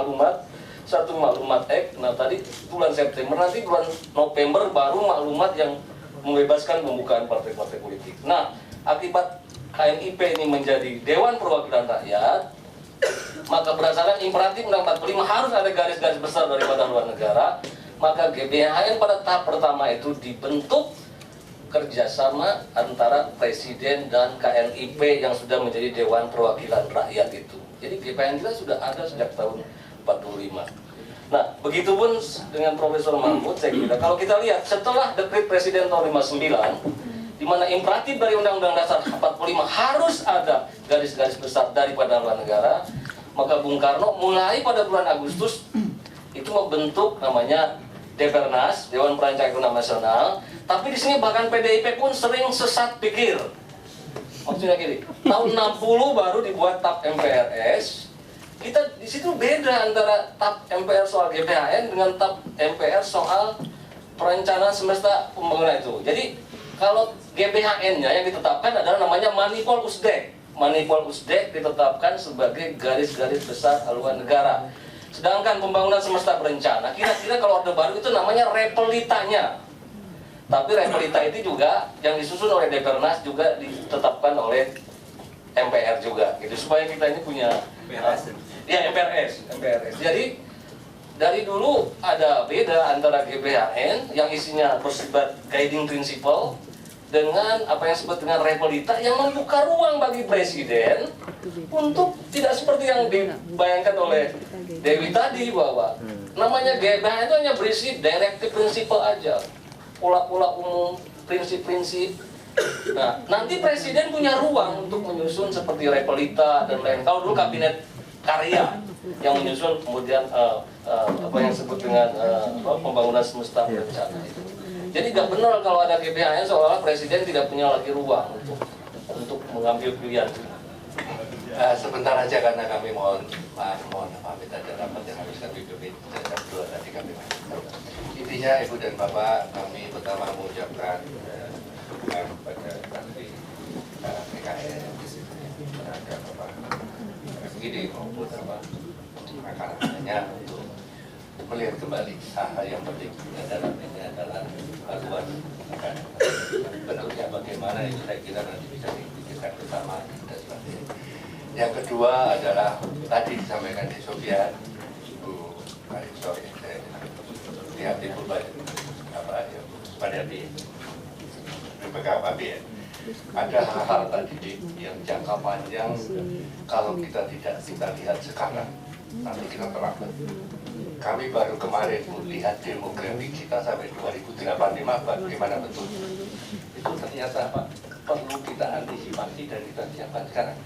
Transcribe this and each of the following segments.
maklumat, satu maklumat X. Nah tadi bulan September, nanti bulan November baru maklumat yang membebaskan pembukaan partai-partai politik. Nah akibat KMIP ini menjadi Dewan Perwakilan Rakyat, maka berdasarkan imperatif Undang 45 harus ada garis-garis besar daripada haluan negara. Maka GBHN pada tahap pertama itu dibentuk kerjasama antara Presiden dan KNIP yang sudah menjadi Dewan Perwakilan Rakyat itu. Jadi GBHN kita sudah ada sejak tahun 45. Nah, begitupun dengan Profesor Mahfud, saya kira kalau kita lihat setelah dekret Presiden tahun 59, di mana imperatif dari Undang-Undang Dasar 45 harus ada garis-garis besar daripada haluan negara, maka Bung Karno mulai pada bulan Agustus itu membentuk namanya Depernas, Dewan Perancang Ekonomi Nasional. Tapi di sini bahkan PDIP pun sering sesat pikir. Maksudnya gini, tahun 60 baru dibuat TAP MPRS. Kita di situ beda antara TAP MPR soal GBHN dengan TAP MPR soal perencanaan semesta pembangunan itu. Jadi kalau GBHN-nya yang ditetapkan adalah namanya Manipol Usdek. Manipol Usdek ditetapkan sebagai garis-garis besar haluan negara. Sedangkan pembangunan semesta berencana, kira-kira kalau Orde Baru itu namanya repelitanya. Tapi repelita itu juga yang disusun oleh Depernas juga ditetapkan oleh MPR juga, gitu supaya kita ini punya MPRS. Jadi dari dulu ada beda antara GBHN yang isinya bersifat guiding principle dengan apa yang disebut dengan repelita yang membuka ruang bagi Presiden untuk tidak seperti yang dibayangkan oleh Dewi tadi, bahwa namanya GBHN itu hanya berisi directive principle aja, pola-pola umum, prinsip-prinsip. Nah, nanti Presiden punya ruang untuk menyusun seperti repelita dan lain. Kalau dulu kabinet karya yang menyusun kemudian apa yang disebut dengan pembangunan semesta berencana itu. Jadi nggak benar kalau ada GBHN seolah Presiden tidak punya lagi ruang untuk mengambil pilihan. Sebentar aja karena kami mohon pamit aja rapat yang harus kami pimpin jam 2 tadi kami lanjutkan. Intinya Ibu dan Bapak, kami pertama mengucapkan kepada Menteri PKN terhadap Bapak begini maupun makanannya untuk melihat kembali hal-hal yang penting dalam ini adalah haluan negara. Bentuknya bagaimana itu saya kira nanti bisa dipikirkan bersama dan sebagainya. Yang kedua adalah tadi disampaikan di Sofian, Ibu Kariso, saya lihat Ibu pada di BPKP ya. Ada hal-hal tadi yang jangka panjang kalau kita tidak kita lihat sekarang nanti kita terlambat. Kami baru kemarin lihat demografi kita sampai 2085 bagaimana betul. Itu ternyata Pak perlu kita antisipasi dan kita siapkan sekarang.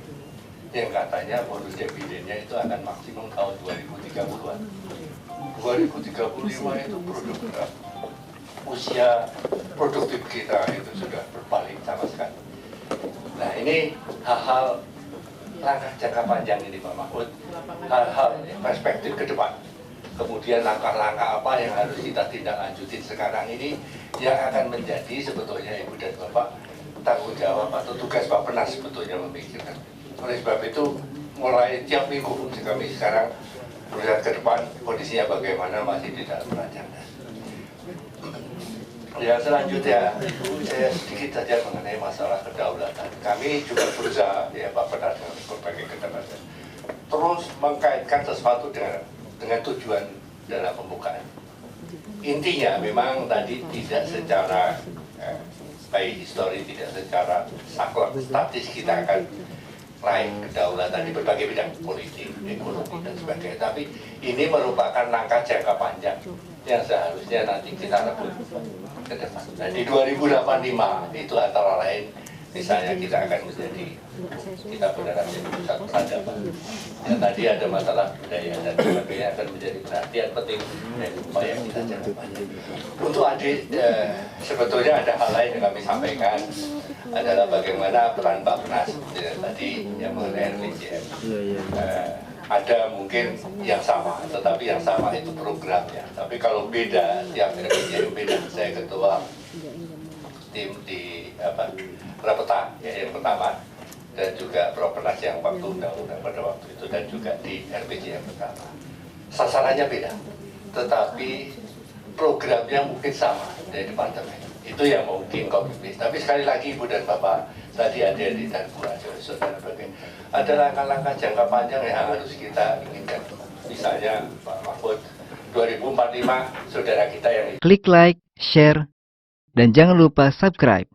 Yang katanya bonus dividennya itu akan maksimum tahun 2030-an. 2035 itu usia produktif kita itu sudah berbalik sama sekali. Nah ini hal-hal langkah jangka panjang ini Pak Mahfud, hal-hal perspektif ke depan. Kemudian langkah-langkah apa yang harus kita tindak lanjutin sekarang ini yang akan menjadi sebetulnya Ibu dan Bapak tanggung jawab atau tugas Pak Penas sebetulnya memikirkan. Oleh sebab itu mulai tiap minggu kami sekarang melihat ke depan kondisinya bagaimana masih di dalam perancangan. Ya selanjutnya saya sedikit saja mengenai masalah kedaulatan. Kami juga berusaha ya Pak Penas dengan berbagai keterangan terus mengkaitkan sesuatu dengan tujuan dalam pembukaan. Intinya memang tadi tidak secara by history, tidak secara saklek statis kita akan raih kedaulatan di berbagai bidang politik, ekonomi dan sebagainya. Tapi ini merupakan langkah jangka panjang yang seharusnya nanti kita rebut ke depan. Dan di 2085 itu antara lain misalnya kita akan menjadi kita benar menjadi pusat peradaban. Yang tadi ada masalah budaya dan sebagainya akan menjadi perhatian penting dan upaya kita jangka panjang. Untuk adik sebetulnya ada hal lain yang kami sampaikan adalah bagaimana peran Pak Penas tadi yang mengenai RPJM. Ada mungkin yang sama, tetapi yang sama itu programnya. Tapi kalau beda, tiap RPJM beda. Saya ketua tim di Rapeta ya, yang pertama, dan juga Propernas yang waktu undang-undang pada waktu itu, dan juga di RPJM pertama. sasarannya beda, tetapi programnya mungkin sama dari departemen. Itu yang mungkin copy paste. Tapi sekali lagi Ibu dan Bapak, tadi adik-adik dan Bu saudara bagian, ada langkah-langkah jangka panjang yang harus kita inginkan. Misalnya Pak Mahfud, 2045 saudara kita yang Klik like, share, dan jangan lupa subscribe.